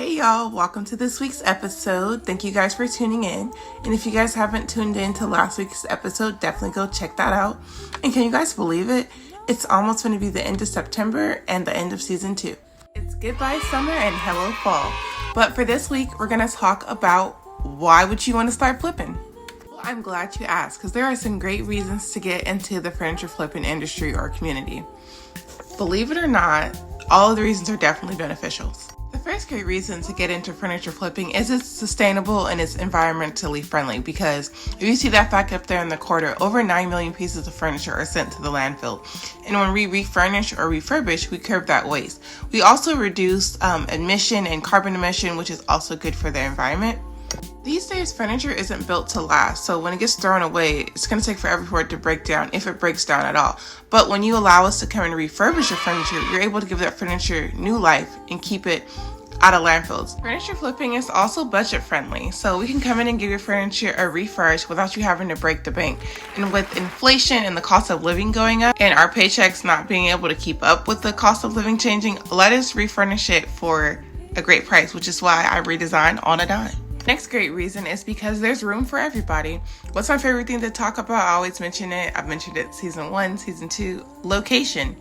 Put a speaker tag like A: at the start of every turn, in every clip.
A: Hey y'all, welcome to this week's episode. Thank you guys for tuning in. And if you guys haven't tuned in to last week's episode, definitely go check that out. And can you guys believe it? It's almost going to be the end of September and the end of season 2. It's goodbye summer and hello fall. But for this week, we're going to talk about why would you want to start flipping? Well, I'm glad you asked because there are some great reasons to get into the furniture flipping industry or community. Believe it or not, all of the reasons are definitely beneficial. The first great reason to get into furniture flipping is it's sustainable and it's environmentally friendly, because if you see that fact up there in the corner, over 9 million pieces of furniture are sent to the landfill. And when we refurnish or refurbish, we curb that waste. We also reduce emission and carbon emission, which is also good for the environment. These days, furniture isn't built to last, so when it gets thrown away, it's going to take forever for it to break down, if it breaks down at all. But when you allow us to come and refurbish your furniture, you're able to give that furniture new life and keep it out of landfills. Furniture flipping is also budget friendly, so we can come in and give your furniture a refurbish without you having to break the bank. And with inflation and the cost of living going up and our paychecks not being able to keep up with the cost of living changing, let us refurnish it for a great price, which is why I redesign on a dime. Next great reason is because there's room for everybody. What's my favorite thing to talk about? I always mention it. I've mentioned it season 1, season 2, location.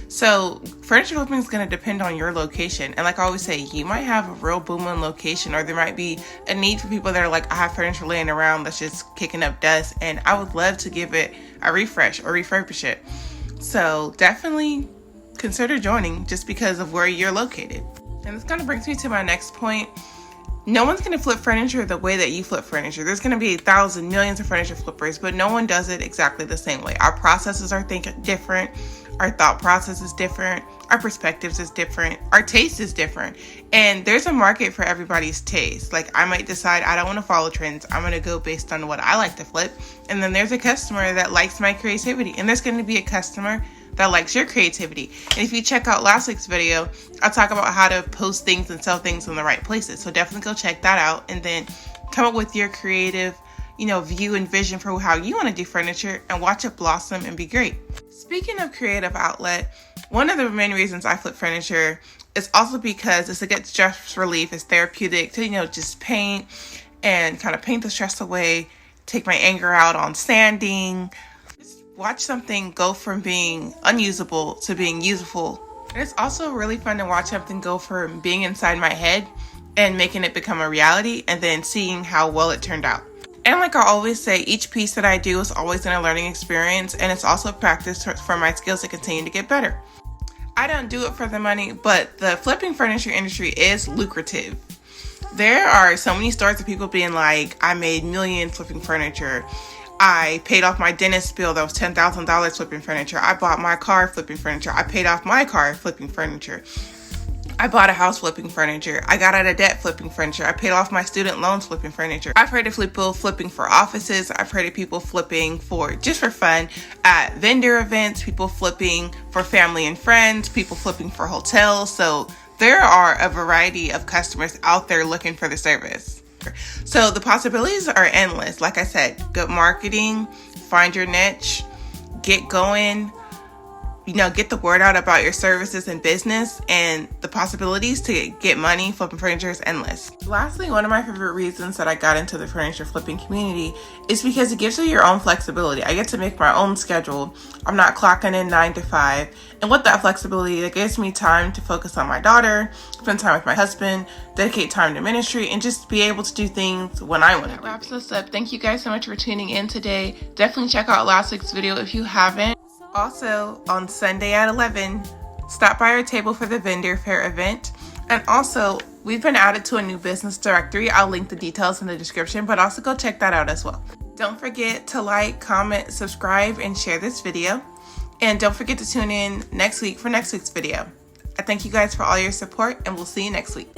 A: So furniture flipping is going to depend on your location. And like I always say, you might have a real booming location, or there might be a need for people that are like, I have furniture laying around that's just kicking up dust and I would love to give it a refresh or refurbish it. So definitely consider joining just because of where you're located. And this kind of brings me to my next point. No one's going to flip furniture the way that you flip furniture. There's going to be thousands, millions of furniture flippers, but no one does it exactly the same way. Our processes are different. Our thought process is different. Our perspectives is different. Our taste is different. And there's a market for everybody's taste. Like, I might decide I don't want to follow trends. I'm going to go based on what I like to flip. And then there's a customer that likes my creativity. And there's going to be a customer that likes your creativity. And if you check out last week's video, I talk about how to post things and sell things in the right places. So definitely go check that out and then come up with your creative, view and vision for how you want to do furniture and watch it blossom and be great. Speaking of creative outlet, one of the main reasons I flip furniture is also because it's a good stress relief. It's therapeutic to, just paint and kind of paint the stress away, take my anger out on sanding, watch something go from being unusable to being useful. And it's also really fun to watch something go from being inside my head and making it become a reality and then seeing how well it turned out. And like I always say, each piece that I do is always a learning experience, and it's also practice for my skills to continue to get better. I don't do it for the money, but the flipping furniture industry is lucrative. There are so many stories of people being like, I made millions flipping furniture. I paid off my dentist bill that was $10,000 flipping furniture. I bought my car flipping furniture. I paid off my car flipping furniture. I bought a house flipping furniture. I got out of debt flipping furniture. I paid off my student loans flipping furniture. I've heard of people flipping for offices. I've heard of people flipping for fun at vendor events, people flipping for family and friends, people flipping for hotels. So there are a variety of customers out there looking for the service. So the possibilities are endless. Like I said, good marketing, find your niche, get going, get the word out about your services and business, and the possibilities to get money flipping furniture is endless. Lastly, one of my favorite reasons that I got into the furniture flipping community is because it gives you your own flexibility. I get to make my own schedule. I'm not clocking in 9 to 5. And with that flexibility, it gives me time to focus on my daughter, spend time with my husband, dedicate time to ministry, and just be able to do things when I want to. That wraps us up. Thank you guys so much for tuning in today. Definitely check out last week's video if you haven't. Also, on Sunday at 11, stop by our table for the vendor fair event. And also, we've been added to a new business directory. I'll link the details in the description, but also go check that out as well. Don't forget to like, comment, subscribe, and share this video. And don't forget to tune in next week for next week's video. I thank you guys for all your support, and we'll see you next week.